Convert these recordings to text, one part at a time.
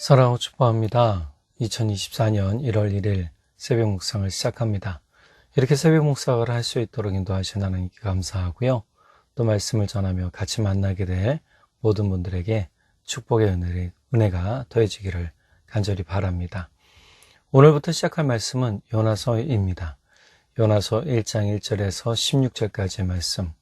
사랑하고 축복합니다. 2024년 1월 1일 새벽 묵상을 시작합니다. 이렇게 새벽 묵상을 할 수 있도록 인도하신 하나님께 감사하고요. 또 말씀을 전하며 같이 만나게 될 모든 분들에게 축복의 은혜가 더해지기를 간절히 바랍니다. 오늘부터 시작할 말씀은 요나서입니다. 요나서 1장 1절에서 16절까지의 말씀.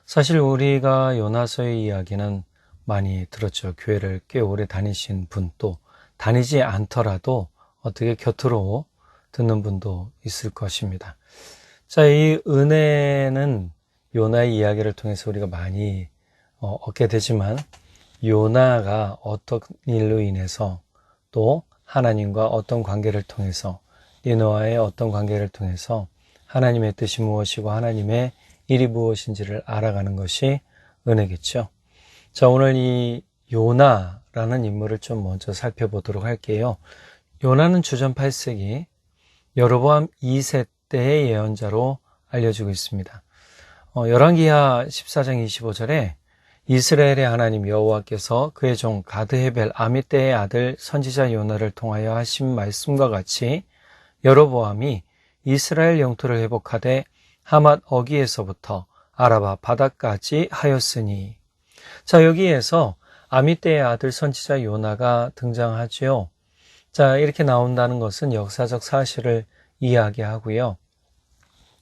사실 우리가 요나서의 이야기는 많이 들었죠. 교회를 꽤 오래 다니신 분, 또 다니지 않더라도 어떻게 곁으로 듣는 분도 있을 것입니다. 자, 이 은혜는 요나의 이야기를 통해서 우리가 많이 얻게 되지만, 요나가 어떤 일로 인해서 또 하나님과 어떤 관계를 통해서, 니느와의 어떤 관계를 통해서 하나님의 뜻이 무엇이고 하나님의 일이 무엇인지를 알아가는 것이 은혜겠죠. 자, 오늘 이 요나라는 인물을 좀 먼저 살펴보도록 할게요. 요나는 주전 8세기 여로보암 2세 때의 예언자로 알려지고 있습니다. 열왕기하 14장 25절에 이스라엘의 하나님 여호와께서 그의 종 가드헤벨 아미떼의 아들 선지자 요나를 통하여 하신 말씀과 같이 여로보암이 이스라엘 영토를 회복하되 하맛 어기에서부터 아라바 바다까지 하였으니. 자, 여기에서 아미떼의 아들 선지자 요나가 등장하죠. 자, 이렇게 나온다는 것은 역사적 사실을 이야기하고요.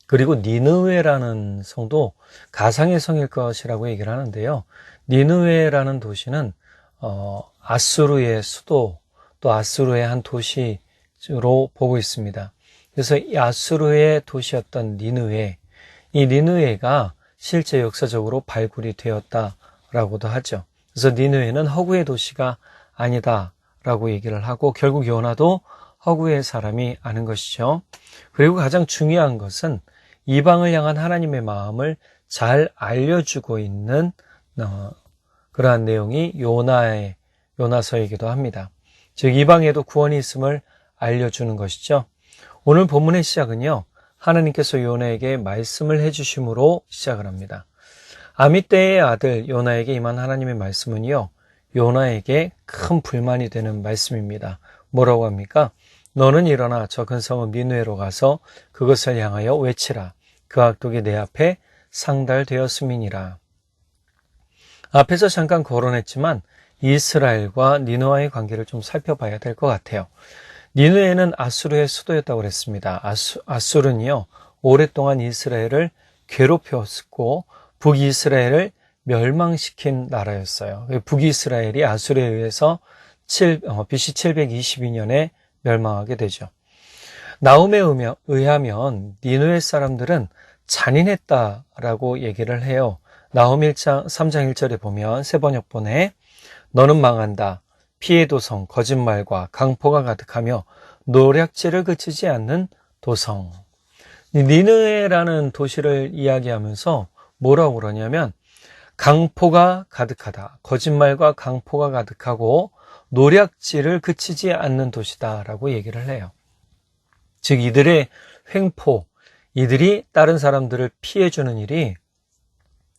그리고 니느웨라는 성도 가상의 성일 것이라고 얘기를 하는데요. 니느웨라는 도시는 아수르의 수도, 또 아수르의 한 도시로 보고 있습니다. 그래서 이 아수르의 도시였던 니느웨, 이 니느웨가 실제 역사적으로 발굴이 되었다라고도 하죠. 그래서 니느웨는 허구의 도시가 아니다라고 얘기를 하고, 결국 요나도 허구의 사람이 아는 것이죠. 그리고 가장 중요한 것은 이방을 향한 하나님의 마음을 잘 알려주고 있는 그러한 내용이 요나서이기도 합니다. 즉 이방에도 구원이 있음을 알려주는 것이죠. 오늘 본문의 시작은요, 하나님께서 요나에게 말씀을 해주심으로 시작을 합니다. 아미떼의 아들 요나에게 임한 하나님의 말씀은요, 요나에게 큰 불만이 되는 말씀입니다. 뭐라고 합니까? 너는 일어나 저 큰 성읍 니느웨로 가서 그것을 향하여 외치라. 그 악독이 내 앞에 상달되었음이니라. 앞에서 잠깐 거론했지만 이스라엘과 니느웨의 관계를 좀 살펴봐야 될 것 같아요. 니느웨는 아수르의 수도였다고 그랬습니다. 아수르는요, 오랫동안 이스라엘을 괴롭혔고 북이스라엘을 멸망시킨 나라였어요. 북이스라엘이 아수르에 의해서 BC 722년에 멸망하게 되죠. 나훔에 의하면 니느웨 사람들은 잔인했다라고 얘기를 해요. 나훔 3장 1절에 보면 새 번역본에 너는 망한다. 피해 도성, 거짓말과 강포가 가득하며 노략질을 그치지 않는 도성. 니느웨라는 도시를 이야기하면서 뭐라고 그러냐면 강포가 가득하다. 거짓말과 강포가 가득하고 노략질을 그치지 않는 도시다라고 얘기를 해요. 즉 이들의 횡포, 이들이 다른 사람들을 피해주는 일이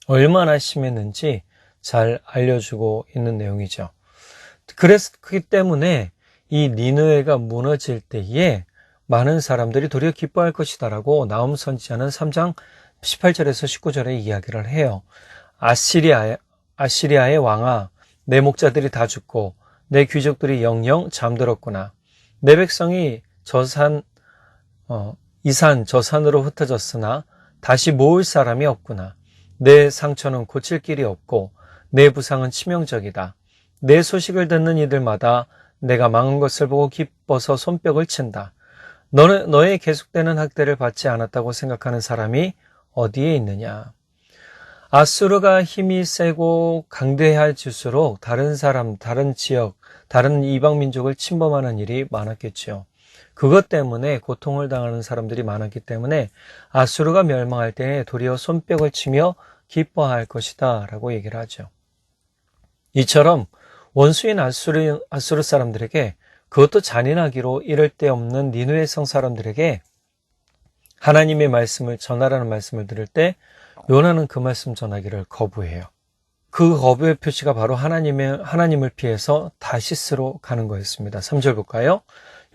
얼마나 심했는지 잘 알려주고 있는 내용이죠. 그렇기 때문에 이 니느웨가 무너질 때에 많은 사람들이 도리어 기뻐할 것이다라고 나훔 선지자는 3장 18절에서 19절에 이야기를 해요. 아시리아의 왕아, 내 목자들이 다 죽고 내 귀족들이 영영 잠들었구나. 내 백성이 이 산 저 산으로 흩어졌으나 다시 모을 사람이 없구나. 내 상처는 고칠 길이 없고 내 부상은 치명적이다. 내 소식을 듣는 이들마다 내가 망한 것을 보고 기뻐서 손뼉을 친다. 너의 계속되는 학대를 받지 않았다고 생각하는 사람이 어디에 있느냐. 아수르가 힘이 세고 강대해질수록 다른 사람, 다른 지역, 다른 이방 민족을 침범하는 일이 많았겠죠. 그것 때문에 고통을 당하는 사람들이 많았기 때문에 아수르가 멸망할 때 도리어 손뼉을 치며 기뻐할 것이다 라고 얘기를 하죠. 이처럼 원수인 아수르 사람들에게, 그것도 잔인하기로 이를 데 없는 니느웨 성 사람들에게 하나님의 말씀을 전하라는 말씀을 들을 때 요나는 그 말씀 전하기를 거부해요. 그 거부의 표시가 바로 하나님을 피해서 다시스로 가는 거였습니다. 3절 볼까요?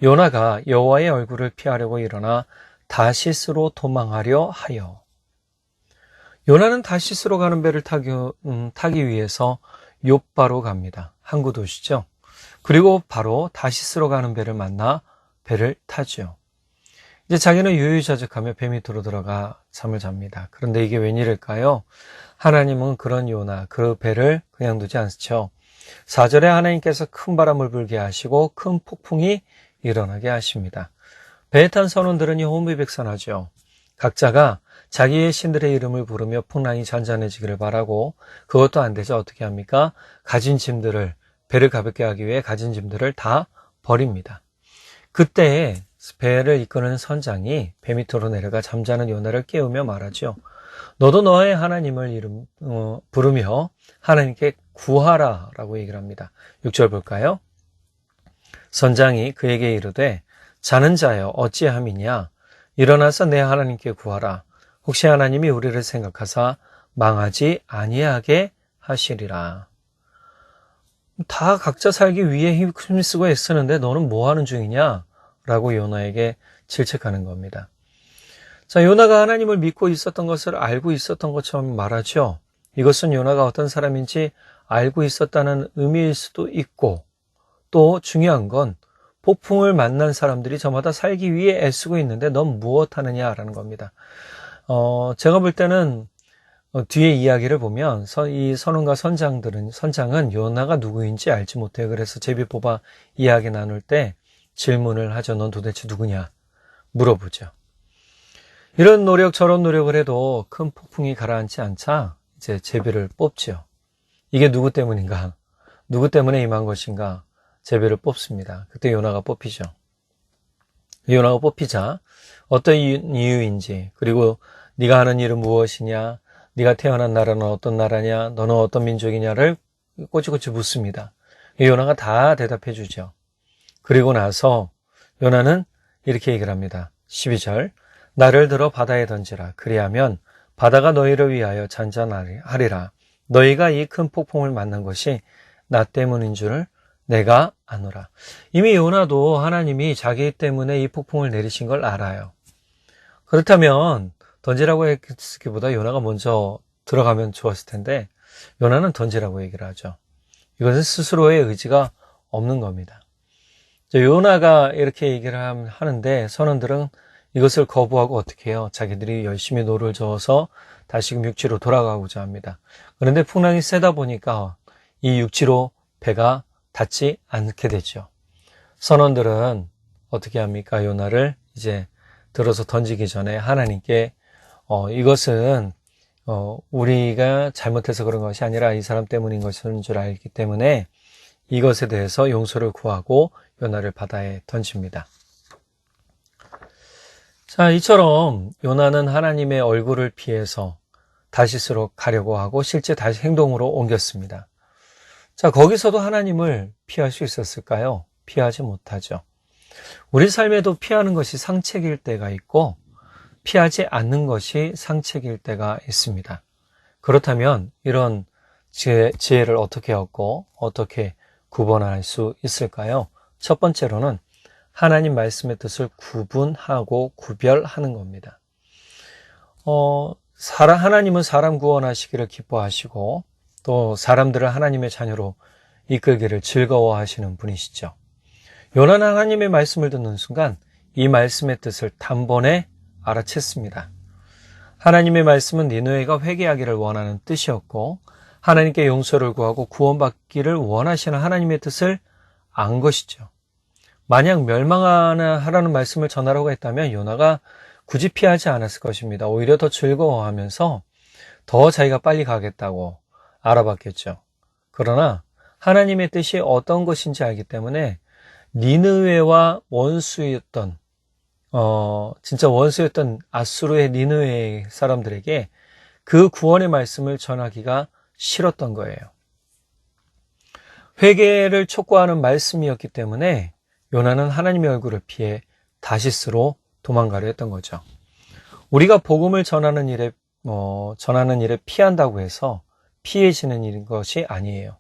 요나가 여호와의 얼굴을 피하려고 일어나 다시스로 도망하려 하여. 요나는 다시스로 가는 배를 타기 위해서 욥바로 갑니다. 항구 도시죠. 그리고 바로 다시스로 가는 배를 만나 배를 타죠. 이제 자기는 유유자적하며 배 밑으로 들어가 잠을 잡니다. 그런데 이게 웬일일까요? 하나님은 그런 요나, 그 배를 그냥 두지 않죠. 4절에 하나님께서 큰 바람을 불게 하시고 큰 폭풍이 일어나게 하십니다. 배에 탄 선원들은 호미백산하죠. 각자가 자기의 신들의 이름을 부르며 풍랑이 잔잔해지기를 바라고, 그것도 안 되죠. 어떻게 합니까? 가진 짐들을, 배를 가볍게 하기 위해 가진 짐들을 다 버립니다. 그때 배를 이끄는 선장이 배 밑으로 내려가 잠자는 요나를 깨우며 말하죠. 너도 너의 하나님을 부르며 하나님께 구하라 라고 얘기를 합니다. 6절 볼까요? 선장이 그에게 이르되 자는 자여 어찌함이냐? 일어나서 내 하나님께 구하라. 혹시 하나님이 우리를 생각하사 망하지 아니하게 하시리라. 다 각자 살기 위해 힘쓰고 애쓰는데 너는 뭐 하는 중이냐? 라고 요나에게 질책하는 겁니다. 자, 요나가 하나님을 믿고 있었던 것을 알고 있었던 것처럼 말하죠. 이것은 요나가 어떤 사람인지 알고 있었다는 의미일 수도 있고, 또 중요한 건 폭풍을 만난 사람들이 저마다 살기 위해 애쓰고 있는데 넌 무엇 하느냐라는 겁니다. 제가 볼 때는 뒤에 이야기를 보면 이 선원과 선장은 요나가 누구인지 알지 못해요. 그래서 제비 뽑아 이야기 나눌 때 질문을 하죠. 넌 도대체 누구냐? 물어보죠. 이런 노력 저런 노력을 해도 큰 폭풍이 가라앉지 않자 이제 제비를 뽑죠. 이게 누구 때문인가? 누구 때문에 임한 것인가? 제비를 뽑습니다. 그때 요나가 뽑히죠. 요나가 뽑히자 어떤 이유인지, 그리고 네가 하는 일은 무엇이냐? 네가 태어난 나라는 어떤 나라냐? 너는 어떤 민족이냐를 꼬치꼬치 묻습니다. 요나가 다 대답해 주죠. 그리고 나서 요나는 이렇게 얘기를 합니다. 12절 나를 들어 바다에 던지라. 그리하면 바다가 너희를 위하여 잔잔하리라. 너희가 이 큰 폭풍을 만난 것이 나 때문인 줄 내가 아노라. 이미 요나도 하나님이 자기 때문에 이 폭풍을 내리신 걸 알아요. 그렇다면 던지라고 했기보다 요나가 먼저 들어가면 좋았을 텐데 요나는 던지라고 얘기를 하죠. 이것은 스스로의 의지가 없는 겁니다. 요나가 이렇게 얘기를 하는데 선원들은 이것을 거부하고 어떻게 해요? 자기들이 열심히 노를 저어서 다시금 육지로 돌아가고자 합니다. 그런데 풍랑이 세다 보니까 이 육지로 배가 닿지 않게 되죠. 선원들은 어떻게 합니까? 요나를 이제 들어서 던지기 전에 하나님께 이것은 우리가 잘못해서 그런 것이 아니라 이 사람 때문인 것인 줄 알기 때문에 이것에 대해서 용서를 구하고 요나를 바다에 던집니다. 자, 이처럼 요나는 하나님의 얼굴을 피해서 다시스로 가려고 하고 실제 다시 행동으로 옮겼습니다. 자, 거기서도 하나님을 피할 수 있었을까요? 피하지 못하죠. 우리 삶에도 피하는 것이 상책일 때가 있고 피하지 않는 것이 상책일 때가 있습니다. 그렇다면 이런 지혜를 어떻게 얻고 어떻게 구분할 수 있을까요? 첫 번째로는 하나님 말씀의 뜻을 구분하고 구별하는 겁니다. 하나님은 사람 구원하시기를 기뻐하시고 또 사람들을 하나님의 자녀로 이끌기를 즐거워하시는 분이시죠. 요나는 하나님의 말씀을 듣는 순간 이 말씀의 뜻을 단번에 알아챘습니다. 하나님의 말씀은 니느웨가 회개하기를 원하는 뜻이었고 하나님께 용서를 구하고 구원받기를 원하시는 하나님의 뜻을 안 것이죠. 만약 멸망하라는 말씀을 전하라고 했다면 요나가 굳이 피하지 않았을 것입니다. 오히려 더 즐거워하면서 더 자기가 빨리 가겠다고 알아봤겠죠. 그러나 하나님의 뜻이 어떤 것인지 알기 때문에 니느웨와 원수였던 진짜 원수였던 아수르의 니느웨 사람들에게 그 구원의 말씀을 전하기가 싫었던 거예요. 회개를 촉구하는 말씀이었기 때문에 요나는 하나님의 얼굴을 피해 다시스로 도망가려 했던 거죠. 우리가 복음을 전하는 일에 피한다고 해서 피해지는 일인 것이 아니에요.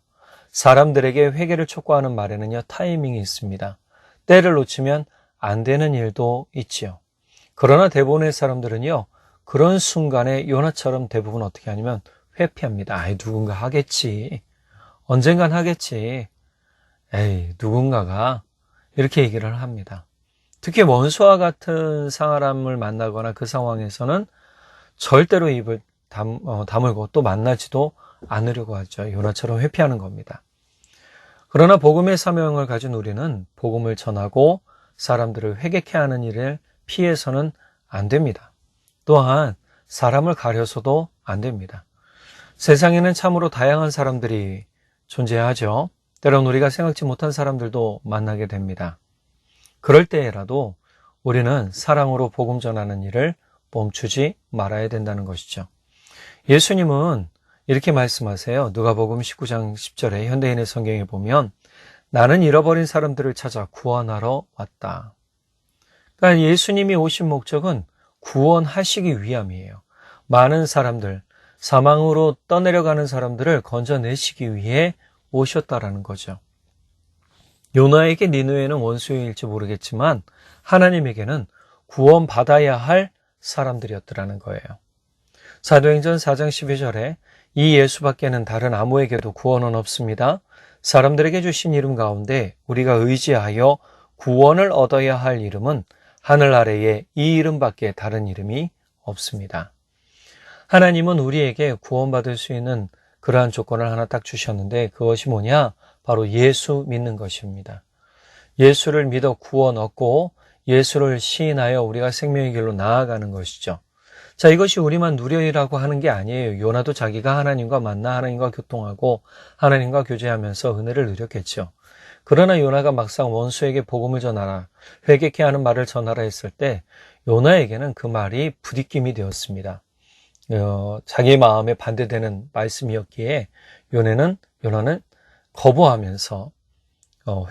사람들에게 회개를 촉구하는 말에는요, 타이밍이 있습니다. 때를 놓치면 안 되는 일도 있지요. 그러나 대부분의 사람들은요, 그런 순간에 요나처럼 대부분 어떻게 하냐면 회피합니다. 아이, 누군가 하겠지. 언젠간 하겠지. 에이, 누군가가 이렇게 얘기를 합니다. 특히 원수와 같은 사람을 만나거나 그 상황에서는 절대로 입을 다물고 또 만나지도 않으려고 하죠. 요나처럼 회피하는 겁니다. 그러나 복음의 사명을 가진 우리는 복음을 전하고 사람들을 회개케 하는 일을 피해서는 안 됩니다. 또한 사람을 가려서도 안 됩니다. 세상에는 참으로 다양한 사람들이 존재하죠. 때론 우리가 생각지 못한 사람들도 만나게 됩니다. 그럴 때라도 우리는 사랑으로 복음 전하는 일을 멈추지 말아야 된다는 것이죠. 예수님은 이렇게 말씀하세요. 누가복음 19장 10절에 현대인의 성경에 보면 나는 잃어버린 사람들을 찾아 구원하러 왔다. 그러니까 예수님이 오신 목적은 구원하시기 위함이에요. 많은 사람들, 사망으로 떠내려가는 사람들을 건져내시기 위해 오셨다라는 거죠. 요나에게 니느웨는 원수일지 모르겠지만 하나님에게는 구원받아야 할 사람들이었더라는 거예요. 사도행전 4장 12절에 이 예수밖에는 다른 아무에게도 구원은 없습니다. 사람들에게 주신 이름 가운데 우리가 의지하여 구원을 얻어야 할 이름은 하늘 아래에 이 이름밖에 다른 이름이 없습니다. 하나님은 우리에게 구원받을 수 있는 그러한 조건을 하나 딱 주셨는데 그것이 뭐냐? 바로 예수 믿는 것입니다. 예수를 믿어 구원 얻고 예수를 시인하여 우리가 생명의 길로 나아가는 것이죠. 자, 이것이 우리만 누려이라고 하는 게 아니에요. 요나도 자기가 하나님과 만나 하나님과 교통하고 하나님과 교제하면서 은혜를 누렸겠죠. 그러나 요나가 막상 원수에게 복음을 전하라, 회개케 하는 말을 전하라 했을 때 요나에게는 그 말이 부딪힘이 되었습니다. 자기 마음에 반대되는 말씀이었기에 요나는 거부하면서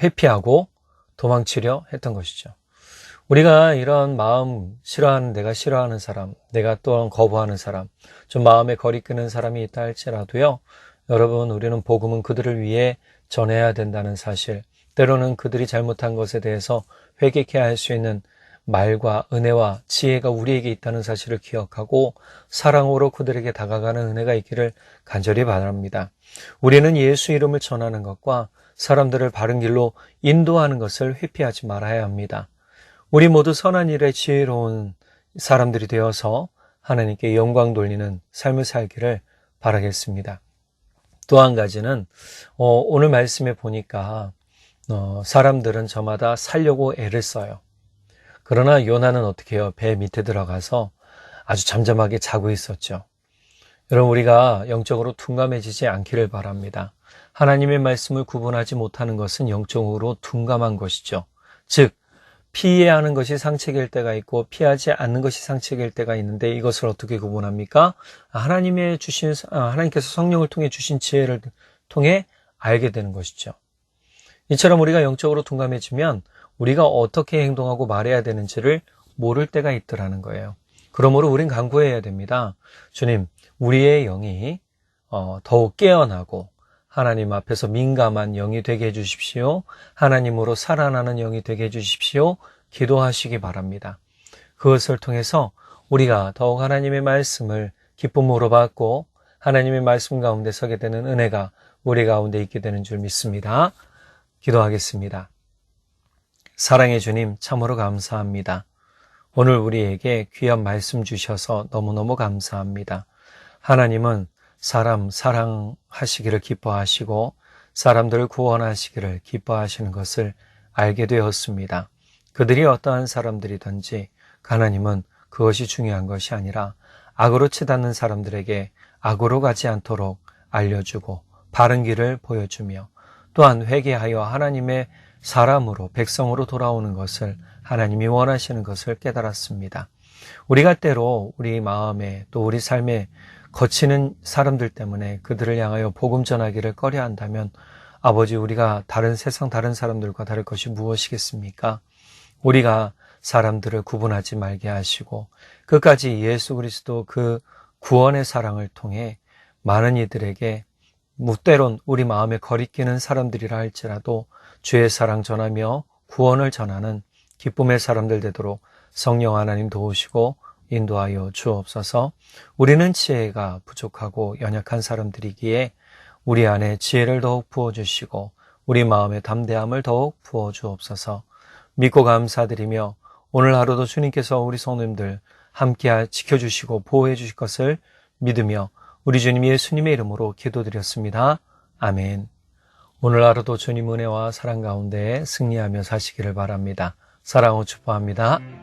회피하고 도망치려 했던 것이죠. 우리가 이런 마음 싫어하는, 내가 싫어하는 사람, 내가 또한 거부하는 사람, 좀 마음에 거리 끄는 사람이 있다 할지라도요, 여러분, 우리는 복음은 그들을 위해 전해야 된다는 사실, 때로는 그들이 잘못한 것에 대해서 회개케 할 수 있는 말과 은혜와 지혜가 우리에게 있다는 사실을 기억하고 사랑으로 그들에게 다가가는 은혜가 있기를 간절히 바랍니다. 우리는 예수 이름을 전하는 것과 사람들을 바른 길로 인도하는 것을 회피하지 말아야 합니다. 우리 모두 선한 일에 지혜로운 사람들이 되어서 하나님께 영광 돌리는 삶을 살기를 바라겠습니다. 또 한 가지는 오늘 말씀에 보니까 사람들은 저마다 살려고 애를 써요. 그러나 요나는 어떻게 해요? 배 밑에 들어가서 아주 잠잠하게 자고 있었죠. 여러분, 우리가 영적으로 둔감해지지 않기를 바랍니다. 하나님의 말씀을 구분하지 못하는 것은 영적으로 둔감한 것이죠. 즉, 피해야 하는 것이 상책일 때가 있고 피하지 않는 것이 상책일 때가 있는데 이것을 어떻게 구분합니까? 하나님께서 성령을 통해 주신 지혜를 통해 알게 되는 것이죠. 이처럼 우리가 영적으로 둔감해지면 우리가 어떻게 행동하고 말해야 되는지를 모를 때가 있더라는 거예요. 그러므로 우린 간구해야 됩니다. 주님, 우리의 영이 더욱 깨어나고 하나님 앞에서 민감한 영이 되게 해주십시오. 하나님으로 살아나는 영이 되게 해주십시오. 기도하시기 바랍니다. 그것을 통해서 우리가 더욱 하나님의 말씀을 기쁨으로 받고 하나님의 말씀 가운데 서게 되는 은혜가 우리 가운데 있게 되는 줄 믿습니다. 기도하겠습니다. 사랑의 주님, 참으로 감사합니다. 오늘 우리에게 귀한 말씀 주셔서 너무너무 감사합니다. 하나님은 사람 사랑하시기를 기뻐하시고 사람들을 구원하시기를 기뻐하시는 것을 알게 되었습니다. 그들이 어떠한 사람들이든지 하나님은 그것이 중요한 것이 아니라 악으로 치닫는 사람들에게 악으로 가지 않도록 알려주고 바른 길을 보여주며 또한 회개하여 하나님의 사람으로 백성으로 돌아오는 것을 하나님이 원하시는 것을 깨달았습니다. 우리가 때로 우리 마음에 또 우리 삶에 거치는 사람들 때문에 그들을 향하여 복음 전하기를 꺼려 한다면 아버지, 우리가 세상 다른 사람들과 다를 것이 무엇이겠습니까? 우리가 사람들을 구분하지 말게 하시고 끝까지 예수 그리스도 그 구원의 사랑을 통해 많은 이들에게 때론 우리 마음에 거리끼는 사람들이라 할지라도 주의 사랑 전하며 구원을 전하는 기쁨의 사람들 되도록 성령 하나님 도우시고 인도하여 주옵소서. 우리는 지혜가 부족하고 연약한 사람들이기에 우리 안에 지혜를 더욱 부어주시고 우리 마음에 담대함을 더욱 부어주옵소서. 믿고 감사드리며 오늘 하루도 주님께서 우리 성도님들 함께 지켜주시고 보호해 주실 것을 믿으며 우리 주님 예수님의 이름으로 기도드렸습니다. 아멘. 오늘 하루도 주님 은혜와 사랑 가운데 승리하며 사시기를 바랍니다. 사랑으로 축복합니다.